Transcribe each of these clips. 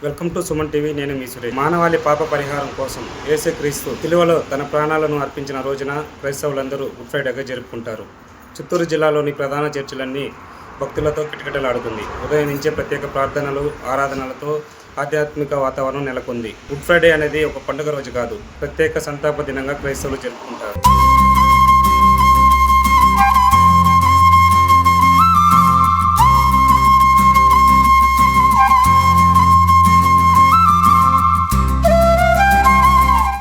Welcome to Suman TV. నేను మీ సురేష్. మానవాళి పాప పరిహారం కోసం యేసుక్రీస్తు సిలువలో తన ప్రాణాలను అర్పించిన రోజున క్రైస్తవులందరూ గుడ్ ఫ్రైడేగా జరుపుకుంటారు. చిత్తూరు జిల్లాలోని ప్రధాన చర్చిలన్నీ భక్తులతో కిటకిటలాడుతుంది. ఉదయం నుంచే ప్రత్యేక ప్రార్థనలు, ఆరాధనలతో ఆధ్యాత్మిక వాతావరణం నెలకొంది. గుడ్ ఫ్రైడే అనేది ఒక పండుగ రోజు కాదు, ప్రత్యేక సంతాప దినంగా క్రైస్తవులు జరుపుకుంటారు.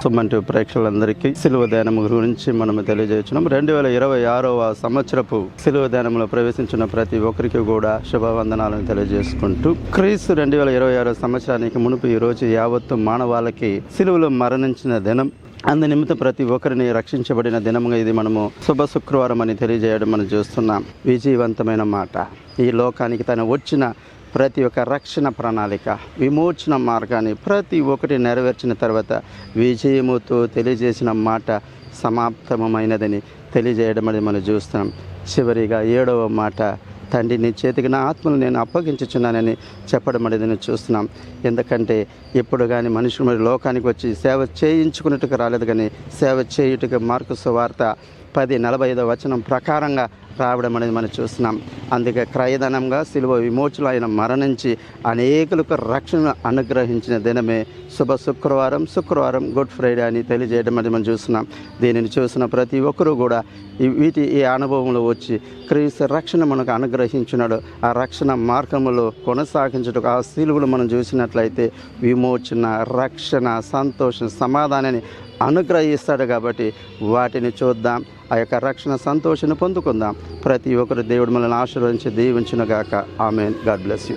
సుమన్ టీవీ ప్రేక్షకులందరికీ సిలువ ధ్యానం గురించి మనం తెలియజేస్తున్నాం. 2026వ సంవత్సరపు సిలువ ధ్యానంలో ప్రవేశించిన ప్రతి ఒక్కరికి కూడా శుభవందనాలను తెలియజేసుకుంటూ, క్రీస్తు 2026 సంవత్సరానికి మునుపు ఈ రోజు యావత్తు మానవాళికి సిలువలో మరణించిన దినం. అందు నిమిత్తం ప్రతి ఒక్కరిని రక్షించబడిన దినముగా ఇది మనము శుభ శుక్రవారం అని తెలియజేయడం మనం చూస్తున్నాం. విజయవంతమైన మాట. ఈ లోకానికి తను వచ్చిన ప్రతి ఒక్క రక్షణ ప్రణాళిక, విమోచన మార్గాన్ని ప్రతి ఒక్కటి నెరవేర్చిన తర్వాత విజయముతో తెలియజేసిన మాట సమాప్తమైనదని తెలియజేయడం అనేది మనం చూస్తున్నాం. చివరిగా 7వ మాట, తండ్రి నీ చేతికి నా ఆత్మను నేను అప్పగించుచున్నానని చెప్పడం అనేది చూస్తున్నాం. ఎందుకంటే ఎప్పుడు కానీ మనుషులు మరి లోకానికి వచ్చి సేవ చేయించుకున్నట్టుగా రాలేదు, కానీ సేవ చేయుటకు మార్కు సువార్త 10:45 వచనం ప్రకారంగా రావడం అనేది మనం చూస్తున్నాం. అందుకే క్రయధనంగా సిలువ విమోచన ఆయన మరణించి అనేకులకు రక్షణ అనుగ్రహించిన దినమే శుభ శుక్రవారం గుడ్ ఫ్రైడే అని తెలియజేయడం అనేది మనం చూస్తున్నాం. దీనిని చూసిన ప్రతి ఒక్కరూ కూడా ఈ అనుభవంలో వచ్చి క్రీస్తు రక్షణ మనకు అనుగ్రహించున్నాడు. ఆ రక్షణ మార్గంలో కొనసాగించడం, ఆ సిలువలు మనం చూసినట్లయితే విమోచన, రక్షణ, సంతోషం, సమాధానాన్ని అనుగ్రహిస్తాడు. కాబట్టి వాటిని చూద్దాం, ఆ యొక్క రక్షణ సంతోషాన్ని పొందుకుందాం. ప్రతి ఒక్కరు దేవుడు మనల్ని ఆశీర్వదించి దీవించును గాక. ఆమేన్. God bless you.